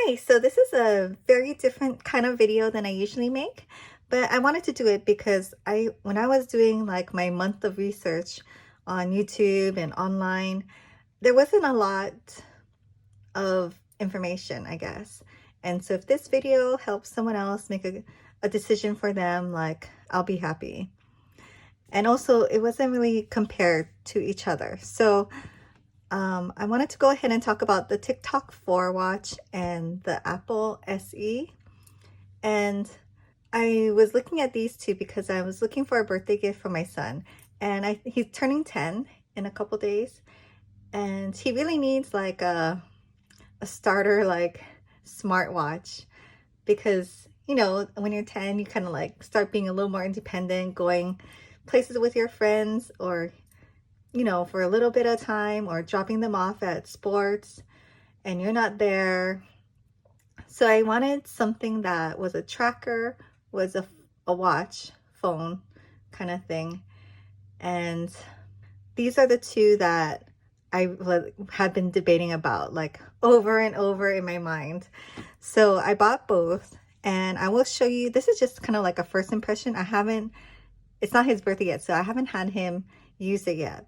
Hi, so this is a very different kind of video than I usually make, but I wanted to do it because when I was doing like my month of research on YouTube and online, there wasn't a lot of information, I guess. And so if this video helps someone else make a decision for them, like I'll be happy. And also it wasn't really compared to each other. So I wanted to go ahead and talk about the TikTok 4 watch and the Apple SE. And I was looking at these two because I was looking for a birthday gift for my son. And he's turning 10 in a couple days. And he really needs like a starter like smartwatch because, you know, when you're 10, you kind of like start being a little more independent, going places with your friends or you know, for a little bit of time or dropping them off at sports and you're not there. So I wanted something that was a tracker, was a watch, phone kind of thing. And these are the two that I had been debating about like over and over in my mind. So I bought both and I will show you, this is just kind of like a first impression. It's not his birthday yet, so I haven't had him use it yet.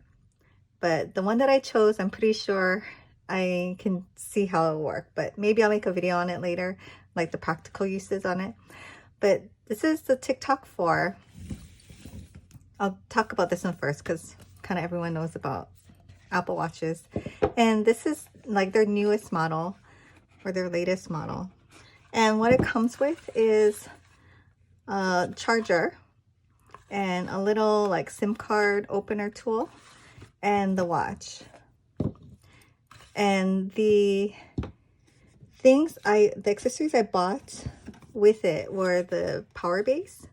But the one that I chose, I'm pretty sure I can see how it'll work, but maybe I'll make a video on it later, like the practical uses on it. But this is the TikTok 4. I'll talk about this one first because kind of everyone knows about Apple Watches. And this is like their newest model or their latest model. And what it comes with is a charger and a little like SIM card opener tool and the watch. And the accessories I bought with it were the power base.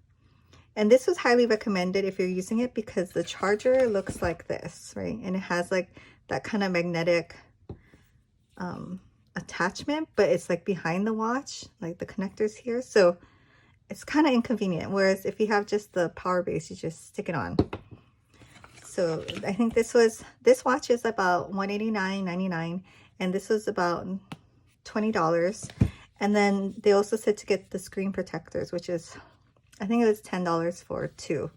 And this was highly recommended if you're using it because the charger looks like this, right? And it has like that kind of magnetic attachment, but it's like behind the watch, like the connectors here. So it's kind of inconvenient. Whereas if you have just the power base, you just stick it on. So I think this watch is about $189.99 and this was about $20. And then they also said to get the screen protectors, which is, I think it was $10 for two.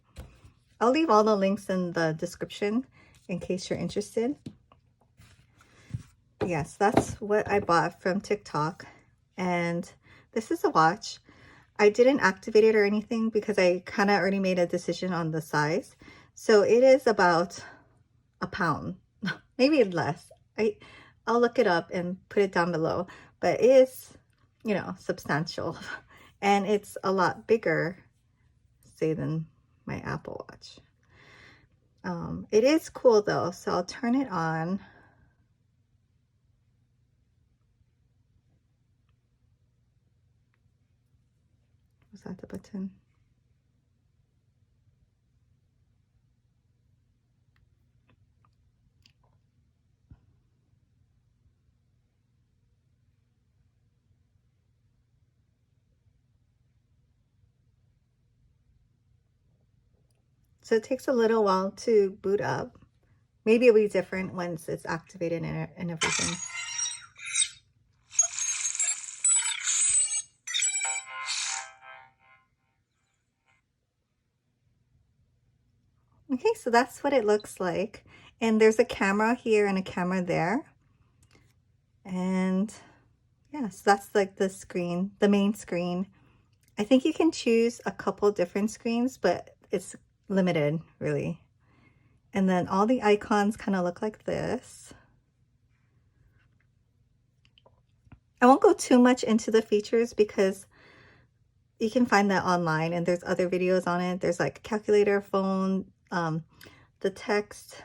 I'll leave all the links in the description in case you're interested. Yes, that's what I bought from TikTok. And this is a watch. I didn't activate it or anything because I kind of already made a decision on the size. So it is about a pound, maybe less. I'll look it up and put it down below, but it is, you know, substantial. And it's a lot bigger, say, than my Apple Watch. It is cool though, so I'll turn it on. Was that the button? So it takes a little while to boot up. Maybe it'll be different once it's activated and everything. Okay, so that's what it looks like. And there's a camera here and a camera there. And yeah, so that's like the screen, the main screen. I think you can choose a couple different screens, but it's limited really. And then all the icons kind of look like this. I won't go too much into the features because you can find that online and there's other videos on it. There's like a calculator, phone. The text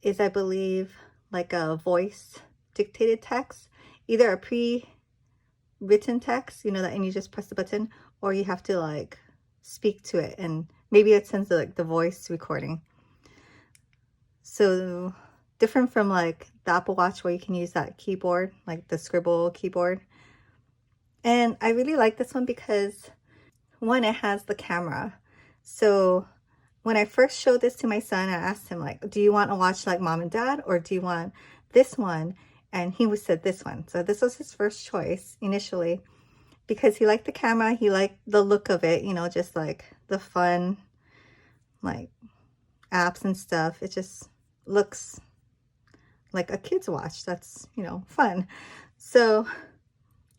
is, I believe, like a voice dictated text, either a pre-written text, you know, that and you just press the button, or you have to like speak to it and maybe it sends like the voice recording. So different from like the Apple Watch where you can use that keyboard, like the scribble keyboard. And I really like this one because one, it has the camera. So when I first showed this to my son, I asked him like, do you want to watch like mom and dad or do you want this one? and he said this one. So this was his first choice initially because he liked the camera, he liked the look of it, you know, just like the fun like apps and stuff. It just looks like a kid's watch that's, you know, fun. So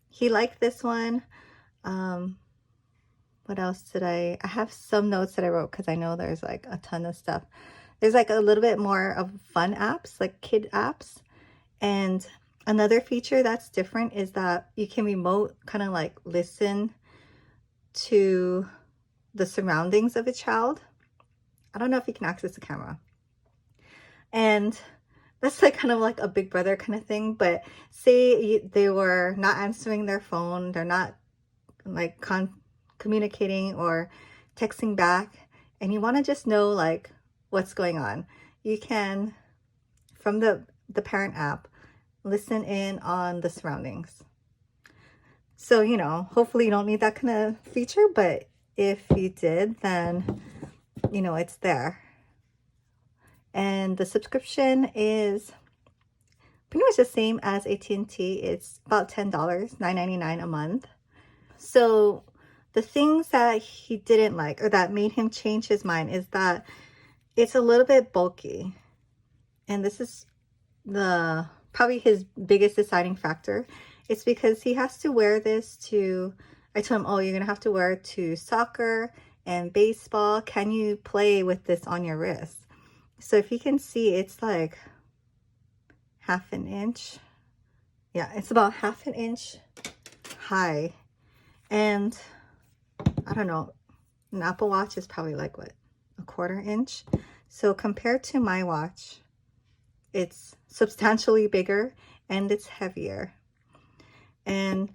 he liked this one. What else did I have some notes that I wrote because I know there's like a ton of stuff. There's like a little bit more of fun apps, like kid apps. And another feature that's different is that you can remote kind of like listen to the surroundings of a child. I don't know if you can access the camera. And that's like kind of like a big brother kind of thing. But say they were not answering their phone, they're not like communicating or texting back, and you want to just know like what's going on. You can, from the parent app, listen in on the surroundings. So, you know, hopefully you don't need that kind of feature, but if you did, then, you know, it's there. And the subscription is pretty much the same as AT&T. It's about $10, $9.99 a month. So the things that he didn't like or that made him change his mind is that it's a little bit bulky. And this is probably his biggest deciding factor. It's because he has to wear this to, I told him, oh, you're going to have to wear it to soccer and baseball. Can you play with this on your wrist? So if you can see, it's like half an inch. Yeah, it's about half an inch high. And I don't know, an Apple Watch is probably like what, a quarter inch? So compared to my watch, it's substantially bigger and it's heavier. And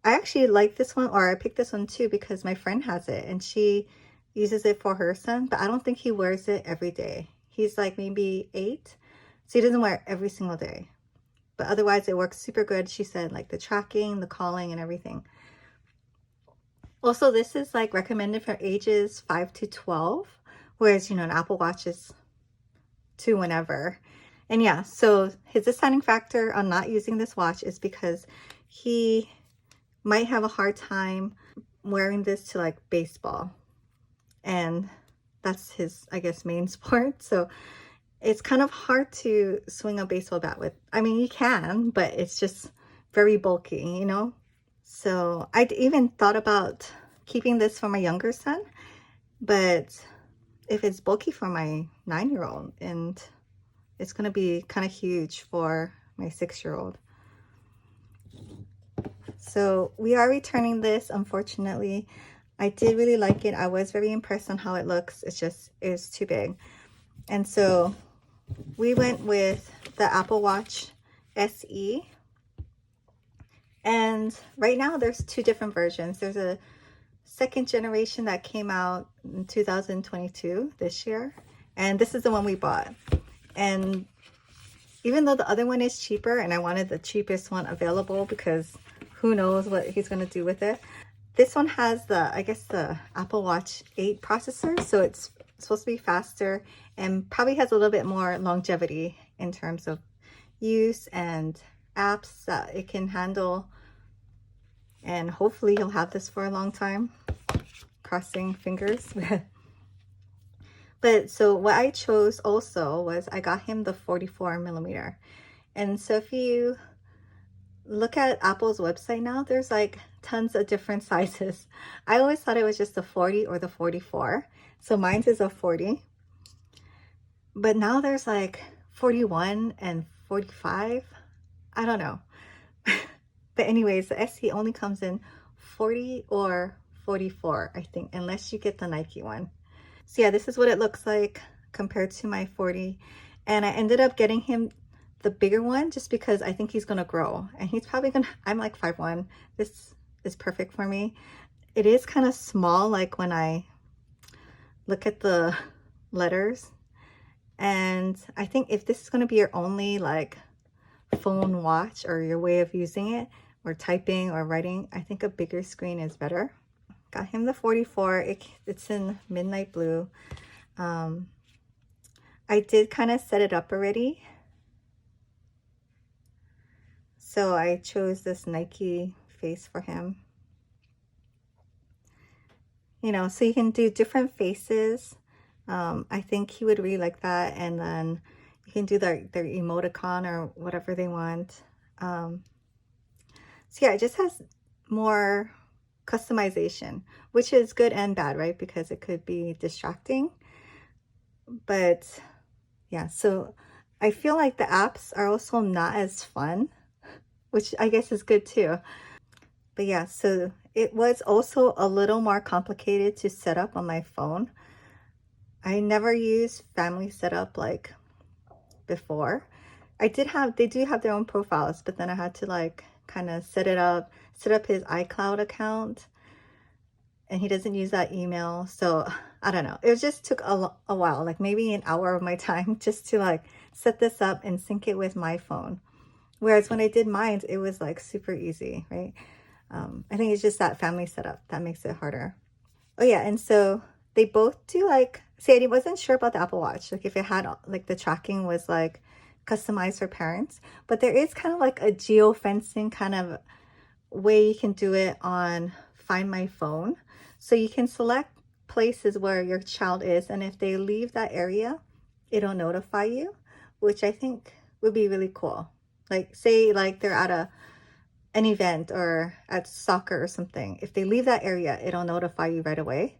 I actually like this one, or I picked this one too because my friend has it and she uses it for her son, but I don't think he wears it every day. He's like maybe 8, so he doesn't wear it every single day. But otherwise it works super good. She said like the tracking, the calling and everything. Also, this is like recommended for ages 5 to 12, whereas, you know, an Apple Watch is to whenever. And yeah, so his deciding factor on not using this watch is because he might have a hard time wearing this to like baseball. And that's his, I guess, main sport. So it's kind of hard to swing a baseball bat with. I mean, you can, but it's just very bulky, you know? So I even thought about keeping this for my younger son, but if it's bulky for my 9-year-old, and it's going to be kind of huge for my 6-year-old. So we are returning this, unfortunately. I did really like it. I was very impressed on how it looks. It's just, it was too big. And so we went with the Apple Watch SE. And right now there's 2 different versions. There's a second generation that came out in 2022, this year. And this is the one we bought. And even though the other one is cheaper, and I wanted the cheapest one available because who knows what he's going to do with it. This one has the, I guess, the Apple Watch 8 processor. So it's supposed to be faster and probably has a little bit more longevity in terms of use and apps that it can handle. And hopefully he'll have this for a long time. Crossing fingers. But so what I chose also was I got him the 44 millimeter. And so if you look at Apple's website now, there's like tons of different sizes. I always thought it was just the 40 or the 44. So mine is a 40. But now there's like 41 and 45. I don't know. But anyways, the SE only comes in 40 or 44, I think, unless you get the Nike one. So yeah, this is what it looks like compared to my 40. And I ended up getting him the bigger one just because I think he's going to grow. And he's probably going to, I'm like 5'1". This is perfect for me. It is kind of small, like when I look at the letters. And I think if this is going to be your only like phone watch or your way of using it, or typing or writing, I think a bigger screen is better. Got him the 44. It's in midnight blue. I did kind of set it up already. So I chose this Nike face for him. You know, so you can do different faces. I think he would really like that. And then you can do their emoticon or whatever they want. So yeah, it just has more customization, which is good and bad, right? Because it could be distracting. But yeah, so I feel like the apps are also not as fun, which I guess is good too. But yeah, so it was also a little more complicated to set up on my phone. I never used family setup like before. They do have their own profiles, but then I had to like kind of set up his iCloud account, and he doesn't use that email. So I don't know. It just took a while, like maybe an hour of my time just to like set this up and sync it with my phone. Whereas when I did mine, it was like super easy, right? I think it's just that family setup that makes it harder. Oh yeah, and so they both do like, see, I wasn't sure about the Apple Watch, like if it had like the tracking was like customized for parents, but there is kind of like a geofencing kind of way you can do it on Find My Phone. So you can select places where your child is, and if they leave that area, it'll notify you, which I think would be really cool. Like say like they're at an event or at soccer or something. If they leave that area, it'll notify you right away.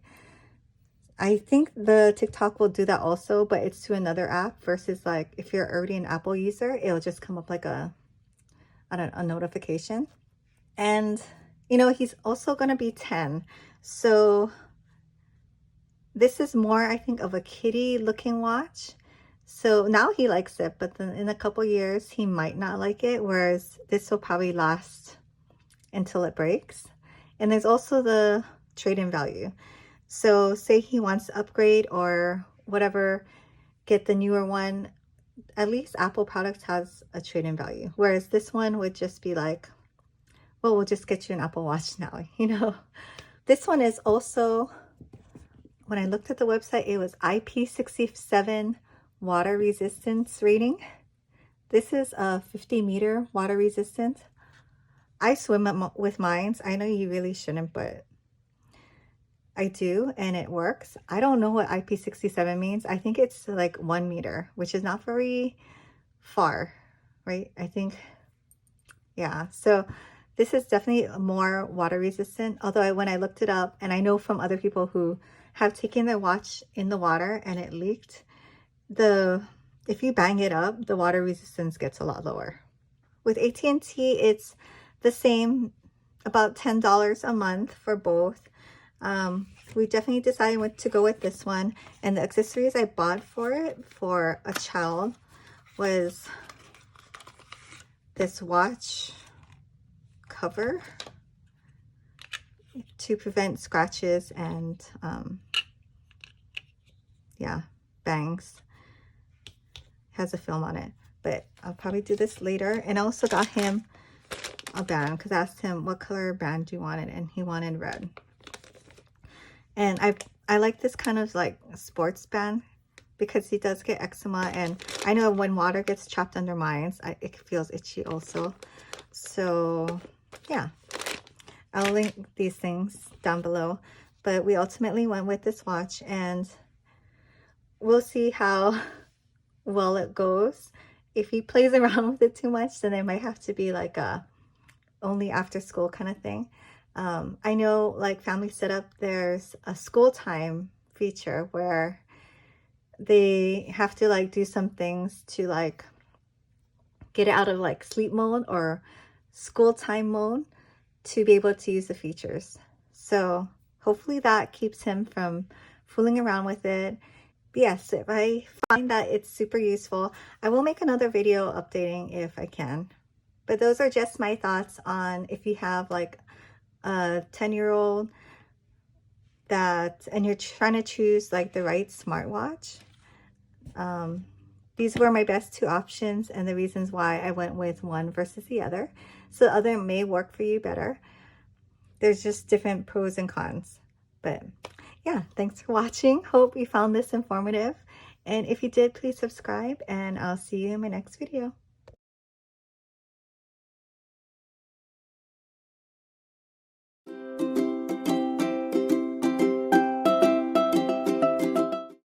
I think the TikTok will do that also, but it's to another app versus like if you're already an Apple user, it'll just come up like a notification. And you know, he's also going to be 10. So this is more, I think, of a kiddie looking watch. So now he likes it, but then in a couple years, he might not like it. Whereas this will probably last until it breaks. And there's also the trade-in value. So say he wants to upgrade or whatever, get the newer one, at least Apple products has a trade-in value. Whereas this one would just be like, well, we'll just get you an Apple Watch now, you know. This one is also, when I looked at the website, it was IP67 water resistance rating. This is a 50-meter water resistant. I swim with mine. I know you really shouldn't, but I do, and it works. I don't know what IP67 means. I think it's like 1 meter, which is not very far, right? I think, yeah. So this is definitely more water resistant. Although when I looked it up, and I know from other people who have taken their watch in the water and it leaked, if you bang it up, the water resistance gets a lot lower. With AT&T, it's the same, about $10 a month for both. We definitely decided what to go with this one, and the accessories I bought for it for a child was this watch cover to prevent scratches and yeah, bangs. Has a film on it, but I'll probably do this later. And I also got him a band because I asked him what color band do you wanted, and he wanted red. And I like this kind of like sports band because he does get eczema, and I know when water gets trapped under mine, it feels itchy also. So yeah, I'll link these things down below. But we ultimately went with this watch, and we'll see how well it goes. If he plays around with it too much, then it might have to be like a only after school kind of thing. I know like family setup, there's a school time feature where they have to like do some things to like get it out of like sleep mode or school time mode to be able to use the features. So hopefully that keeps him from fooling around with it. But yes, if I find that it's super useful, I will make another video updating if I can. But those are just my thoughts on if you have like a 10-year-old and you're trying to choose like the right smartwatch. These were my best two options and the reasons why I went with one versus the other. So the other may work for you better. There's just different pros and cons. But yeah, thanks for watching. Hope you found this informative. And if you did, please subscribe, and I'll see you in my next video.